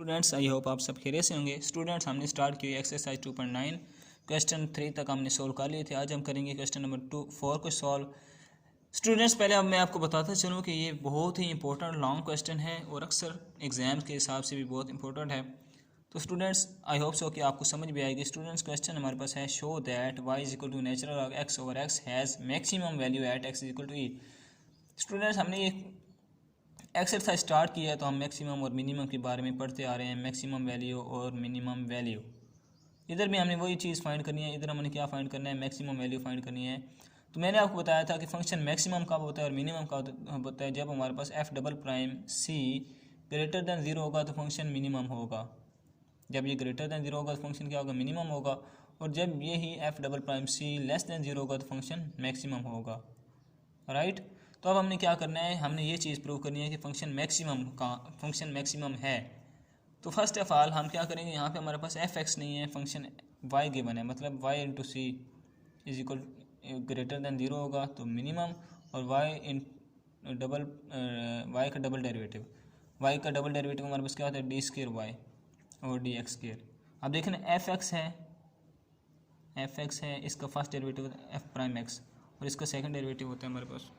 Students I hope आप सब खैरियत से होंगे। स्टूडेंट्स हमने स्टार्ट की एक्सरसाइज 2.9 क्वेश्चन 3 तक हमने सोल्व कर लिए थे। आज हम करेंगे क्वेश्चन नंबर 4 को सॉल्व। स्टूडेंट्स पहले अब मैं आपको बताता चलूँ कि ये बहुत ही इंपॉर्टेंट लॉन्ग क्वेश्चन है और अक्सर एग्जाम के हिसाब से भी बहुत इंपॉर्टेंट है। तो स्टूडेंट्स आई होप सो कि आपको समझ भी आएगी। स्टूडेंट्स क्वेश्चन हमारे पास है show that y is equal to natural log x over x has maximum value at x is equal to e। Students हमने ये एक्सरसाइज स्टार्ट किया है तो हम मैक्सिमम और मिनिमम के बारे में पढ़ते आ रहे हैं, मैक्सिमम वैल्यू और मिनिमम वैल्यू। इधर भी हमने वही चीज़ फाइंड करनी है, इधर हमने क्या फाइंड करना है, मैक्सिमम वैल्यू फाइंड करनी है। तो मैंने आपको बताया था कि फंक्शन मैक्सिमम कब होता है और मिनिमम कब होता है। जब हमारे पास f double prime c greater than zero होगा तो फंक्शन मिनिमम होगा। जब ये ग्रेटर दैन ज़ीरो होगा तो फंक्शन क्या होगा, मिनिमम होगा। और जब ये ही f double prime c less than zero होगा तो फंक्शन मैक्सिमम होगा, राइट। तो अब हमने क्या करना है, हमने ये चीज़ प्रूव करनी है कि फंक्शन मैक्सिमम है। तो फर्स्ट ऑफ ऑल हम क्या करेंगे, यहाँ पे हमारे पास एफ एक्स नहीं है, फंक्शन y गिवन है, मतलब y into C is equal greater than zero होगा तो मिनिमम, और y का डबल डेरिवेटिव हमारे पास क्या होता है, डी स्क्र वाई और डी एक्स स्क्र। अब देखें ना एफ एक्स है, इसका फर्स्ट डेरिवेटिव होता है एफ प्राइम एक्स और इसका सेकंड डेरिवेटिव होता है हमारे पास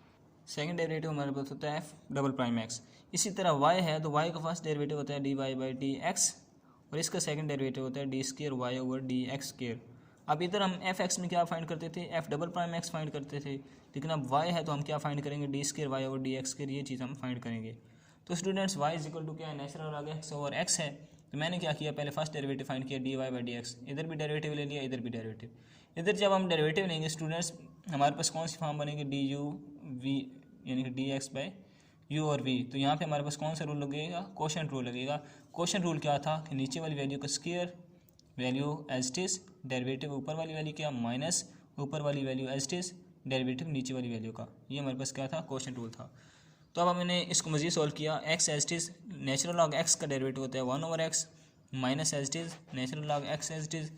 होता है एफ डबल प्राइम एक्स। इसी तरह y है तो y का फर्स्ट डेरिवेटिव होता है D Y by D X और इसका सेकंड डेरिवेटिव होता है D square Y over D X square. अब इधर हम एफ एक्स में क्या फाइंड करते थे, F double prime x find करते थे, लेकिन अब y है तो हम क्या फाइंड करेंगे, D square Y over D X square, ये चीज़ हम फाइंड करेंगे। तो students y is equal to क्या है, natural log x over x है। तो मैंने क्या किया, पहले फर्स्ट डेरिवेटिव फाइंड किया D Y by D X, इधर भी डेरिवेटिव ले लिया, इधर भी डेरिवेटिव। इधर जब हम डेरिवेटिव लेंगे स्टूडेंट्स हमारे पास कौन सी फॉर्म बनेगी, डी यू वी यानी कि डी एक्स बाई यू और वी। तो यहाँ पे हमारे पास कौन सा रूल लगेगा, कोशेंट रूल लगेगा। कोशेंट रूल क्या था कि नीचे वाली वैल्यू का square value as it is, derivative ऊपर वाली वैल्यू क्या माइनस ऊपर वाली value as it is, derivative नीचे वाली वैल्यू का। ये हमारे पास क्या था, कोशेंट रूल था। तो अब हमने इसको मज़ीद सॉल्व किया, X as it is natural log X का डेरिवेटिव होता है 1 over X minus as it is natural log X as it is,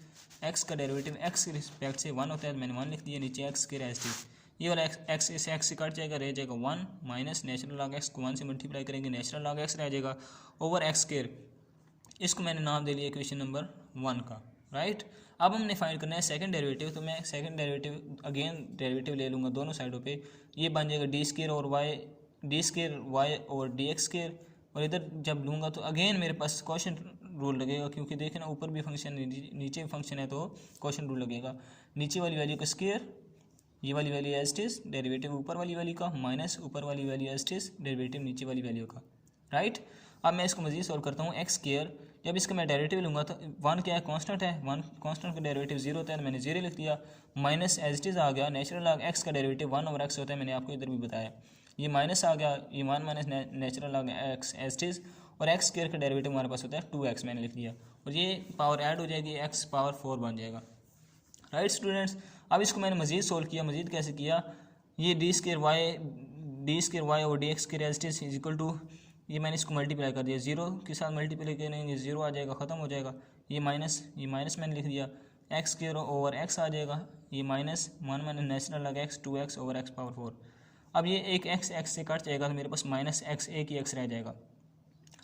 X का डेरिवेटिव एक्स के रिस्पेक्ट से 1 होता है, मैंने 1 लिख दिया, नीचे एक्स के एज इट इज। ये वाला एक्स इस एक्स से कट जाएगा, रह जाएगा 1 माइनस नेचुरल लॉग एक्स को 1 से मल्टीप्लाई करेंगे, नेचुरल लॉग एक्स रह जाएगा ओवर एक्स स्क्वायर। इसको मैंने नाम दे लिया इक्वेशन नंबर 1 का, राइट। अब हमने फाइंड करना है सेकंड डेरिवेटिव, तो मैं सेकंड डेरिवेटिव अगेन डेरिवेटिव ले लूँगा दोनों साइडों पे। ये बन जाएगा डी स्क्वायर और वाई और डी एक्स स्क्वायर, और इधर जब लूँगा तो अगेन मेरे पास कोशेंट रूल लगेगा, क्योंकि देखें ना ऊपर भी फंक्शन नीचे भी फंक्शन है तो कोशेंट रूल लगेगा। नीचे वाली वैल्यू का स्क्वायर, ये वाली value as it is, derivative ऊपर वाली वैल्यू का माइनस ऊपर वाली value as it is, derivative नीचे वाली वैल्यू का, राइट। अब मैं इसको मज़ीद सॉल्व करता हूँ, एक्स स्क्वायर जब इसका मैं डेरिवेटिव लूँगा तो 1 क्या है, कांस्टेंट है, 1 कांस्टेंट का डेरिवेटिव 0 होता है, मैंने 0 लिख दिया, माइनस एज इट इज आ गया, नेचुरल लॉग एक्स का डेरिवेटिव 1 ओवर एक्स होता है, मैंने आपको इधर भी बताया। ये माइनस आ गया, ये 1 minus natural log X as it is, और एक्स स्क्वायर का डेरिवेटिव हमारे पास होता है 2x, मैंने लिख दिया, और ये पावर ऐड हो जाएगी, x पावर 4 बन जाएगा, राइट स्टूडेंट्स। अब इसको मैंने मज़ीद सोल्व किया, मज़ीद कैसे किया, ये डी स्क्वायर वाई और D X square as it is equal to, ये मैंने इसको मल्टीप्लाई कर दिया, 0 के साथ मल्टीप्लाई करेंगे 0 आ जाएगा, ख़त्म हो जाएगा। ये माइनस मैंने लिख दिया, एक्स स्क्वायर ओवर एक्स आ जाएगा, ये minus 1 minus natural log x 2x over x power 4। अब ये एक एक्स से कट जाएगा तो मेरे पास माइनस एक्स एक ही एक्स रह जाएगा,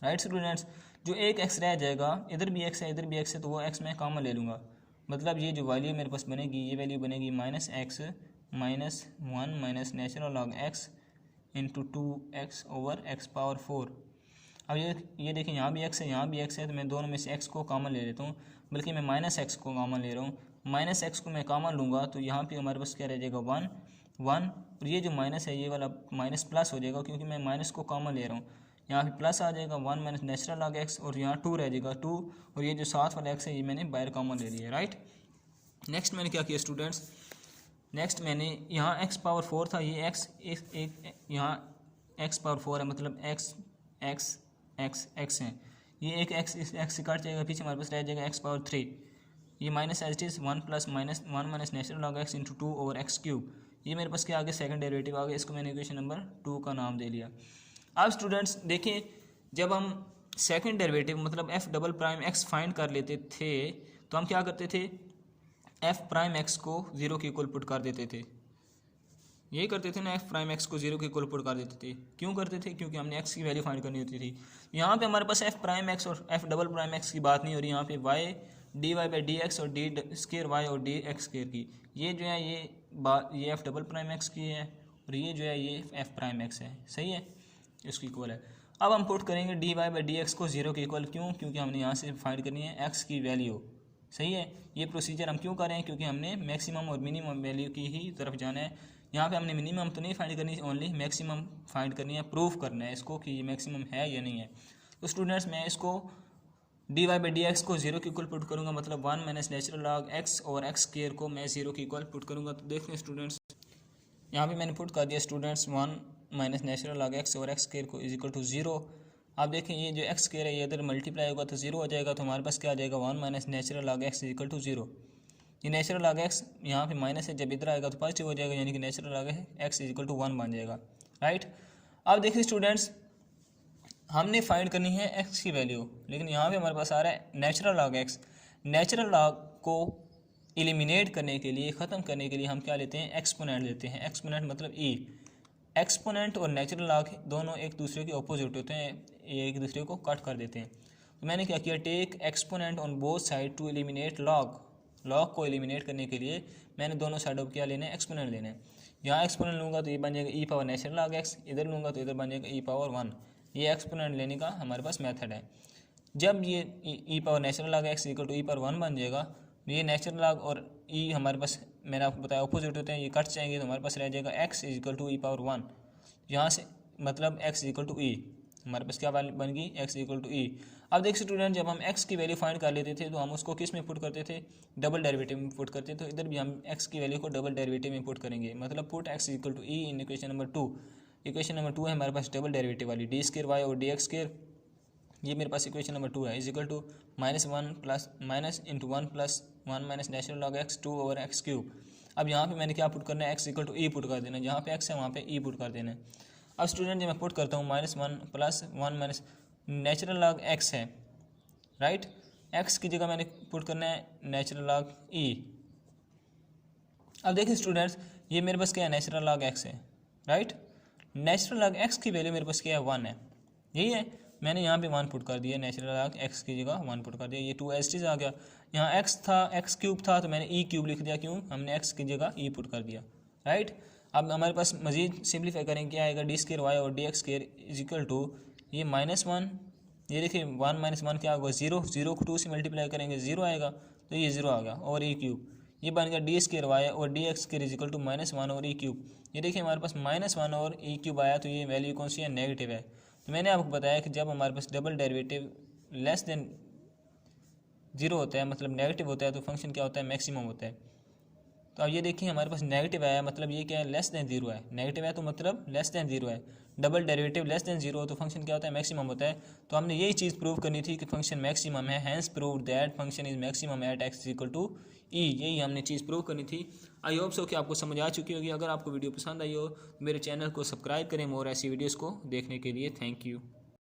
राइट स्टूडेंट्स। जो एक एक्स रह जाएगा, इधर भी एक्स है इधर भी एक्स है, तो वो एक्स मैं कॉमन ले लूँगा, मतलब ये जो वैल्यू मेरे पास बनेगी, ये वैल्यू बनेगी minus x minus 1 minus natural log X into 2x over x power 4। अब ये देखिए यहाँ भी x है यहाँ भी x है, तो मैं दोनों में से x को कॉमन ले लेता हूँ, बल्कि मैं माइनस एक्स को कॉमन ले रहा हूँ। माइनस एक्स को मैं कॉमन लूँगा तो यहाँ पे हमारे पास क्या रह जाएगा 1 1, और ये जो माइनस है ये वाला माइनस प्लस हो जाएगा, क्योंकि मैं माइनस को कॉमन ले रहा हूँ। यहाँ पे प्लस आ जाएगा 1 माइनस नेचुरल लॉग एक्स, और यहाँ 2 रह जाएगा 2, और ये जो साथ वाला x है ये मैंने बाहर कॉमन ले लिया, राइट। नेक्स्ट मैंने क्या किया स्टूडेंट्स, नेक्स्ट मैंने यहाँ x पावर 4 था, ये x एक यहाँ x पावर 4 है, मतलब x है, ये एक x इस x से कट जाएगा, पीछे हमारे पास रह जाएगा x पावर 3, ये minus as it is 1 plus minus 1 minus natural log X into 2 over X cube. ये मेरे पास क्या आ गया, सेकंड डेरिवेटिव आ गया, इसको मैंने इक्वेशन नंबर 2 का नाम दे लिया। अब स्टूडेंट्स देखें, जब हम सेकंड डेरिवेटिव मतलब f double prime x find कर लेते थे तो हम क्या करते थे, f प्राइम x को 0 के इक्वल पुट कर देते थे, यही करते थे ना, एफ प्राइम एक्स को 0 के इक्वल पुट कर देते थे। क्यों करते थे? क्योंकि हमने एक्स की वैल्यू फाइंड करनी होती थी। यहाँ पे हमारे पास एफ प्राइम एक्स और एफ डबल प्राइम एक्स की बात नहीं हो रही, यहाँ पे Y D Y by D X और डी स्केयर वाई और डी एक्स स्केयर की, ये जो है ये एफ डबल प्राइम एक्स की है और ये जो है ये एफ प्राइम एक्स है, सही है, इसकी इक्वल है। अब हम पुट करेंगे D Y by D X को 0 के इक्वल, क्यों? क्योंकि हमने यहाँ से फाइंड करनी है एक्स की वैल्यू, सही है। ये प्रोसीजर हम क्यों कर रहे हैं? क्योंकि हमने मैक्सिमम और मिनिमम वैल्यू की ही तरफ जाना है। यहाँ पे हमने मिनिमम तो नहीं फाइंड करनी, ओनली मैक्सिमम फाइंड करनी है, प्रूफ करना है इसको कि ये मैक्सिमम है या नहीं है। तो स्टूडेंट्स मैं इसको D Y by D X को 0 के इक्वल पुट करूँगा, मतलब 1 माइनस नेचुरल लॉग एक्स और एक्स स्क्वायर को मैं 0 के इक्वल पुट करूँगा। तो देखते हैं स्टूडेंट्स, यहाँ पे मैंने पुट कर दिया students 1 minus natural log X और एक्स स्क्वायर को इज इक्वल टू 0। आप देखें ये जो एक्स स्क्वायर है ये इधर मल्टीप्लाई होगा तो 0 हो जाएगा, तो हमारे पास क्या आ जाएगा 1 minus natural log X is equal to 0। ये नेचुरल लॉग एक्स यहाँ पे माइनस है, जब इधर आएगा तो पॉजिटिव हो जाएगा, यानी कि natural log X is equal to 1 बन जाएगा, राइट। अब देखिए स्टूडेंट्स, हमने फाइंड करनी है एक्स की वैल्यू, लेकिन यहाँ पे हमारे पास आ रहा है natural log x. Natural log को एलिमिनेट करने के लिए, ख़त्म करने के लिए हम क्या लेते हैं? एक्सपोनेंट लेते हैं। एक्सपोनेंट मतलब ई। एक्सपोनेंट और नेचुरल लॉग दोनों एक दूसरे के ऑपोजिट होते हैं, ये एक दूसरे को कट कर देते हैं। तो मैंने क्या किया, take exponent on both side to eliminate log. Log को एलिमिनेट करने के लिए मैंने दोनों साइडों पर क्या लेना है? एक्सपोनेंट लेना है। यहाँ एक्सपोनेंट लूँगा तो ये बन जाएगा ई पावर नेचुरल लॉग एक्स, इधर लूँगा तो इधर बन जाएगा ई पावर 1। ये एक्सपोनेंट लेने का हमारे पास मेथड है। जब ये e power natural log x equal to E power 1 बन जाएगा, ये नेचुरल लॉग और ई हमारे पास, मैंने आपको बताया ऑपोजिट होते हैं, ये कट जाएंगे तो हमारे पास रह जाएगा X is equal to E power 1। यहाँ से मतलब एक्स इक्वल टू ई, हमारे पास क्या बन गई? एक्स इक्वल टू ई। अब देख स्टूडेंट, जब हम एक्स की वैल्यू फाइंड कर लेते थे तो हम उसको किस में पुट करते थे? डबल डेरिवेटिव में पुट करते थे। तो इधर भी हम एक्स की वैल्यू को डबल डेरिवेटिव में पुट करेंगे, मतलब put X equal to E in equation number 2। Equation number 2 है हमारे पास डबल डेरिवेटिव वाली, डी स्क्वायर वाई और डी एक्स स्क्वायर, ये मेरे पास इक्वेशन नंबर 2 है, is equal to -1 plus minus into 1 plus 1 minus natural log X 2 over X cube. अब यहाँ पे मैंने क्या पुट करना है? X equal to E put कर देना, जहाँ पे एक्स है वहाँ पे ई पुट कर देना है। अब स्टूडेंट जब मैं पुट करता हूँ -1 plus 1 minus natural log x है, राइट। एक्स की जगह मैंने पुट करना है नेचुरल लॉग ई। अब देखिए स्टूडेंट्स, ये मेरे पास क्या है? नेचुरल लॉग एक्स है, राइट। नेचुरल लॉग एक्स की वैल्यू मेरे पास क्या है? 1 है, यही है। मैंने यहाँ पे 1 पुट कर दिया, नेचुरल लॉग एक्स की जगह 1 पुट कर दिया, ये 2 एस टी आ गया। यहाँ एक्स था, एक्स क्यूब था, तो मैंने ई क्यूब लिख दिया, क्यों? हमने एक्स की जगह ई पुट कर दिया, राइट। अब हमारे पास मजीद सिंप्लीफाई करेंगे, क्या आएगा? डी स्क्वायर वाई और D X square is equal to ये -1, ये देखिए 1 माइनस 1 क्या होगा? 0। 0 को 2 से मल्टीप्लाई करेंगे 0 आएगा, तो ये 0 आ गया, और ई क्यूब ये बन गया डी स्क्वायर वाई और D X square is equal to -1 और ई क्यूब। ये देखिए हमारे पास -1 और ई क्यूब आया, तो ये वैल्यू कौन सी है? नेगेटिव है। तो मैंने आपको बताया कि जब हमारे पास डबल डेरिवेटिव लेस देन 0 होता है, मतलब नेगेटिव होता है, तो फंक्शन क्या होता है? मैक्सिमम होता है। तो अब ये देखिए हमारे पास नेगेटिव आया, मतलब ये क्या है? लेस देन 0 है। नेगेटिव है तो मतलब लेस देन 0 है। डबल डेरिवेटिव लेस देन 0 हो तो फंक्शन क्या होता है? मैक्सिमम होता है। तो हमने यही चीज़ प्रूव करनी थी कि फंक्शन मैक्सिमम है, hence prove that function is maximum at x equal to e. यही हमने चीज़ प्रूव करनी थी। आई होप सो कि आपको समझ आ चुकी होगी। अगर आपको वीडियो पसंद आई हो तो मेरे चैनल को सब्सक्राइब करें और ऐसी वीडियोज़ को देखने के लिए। Thank you.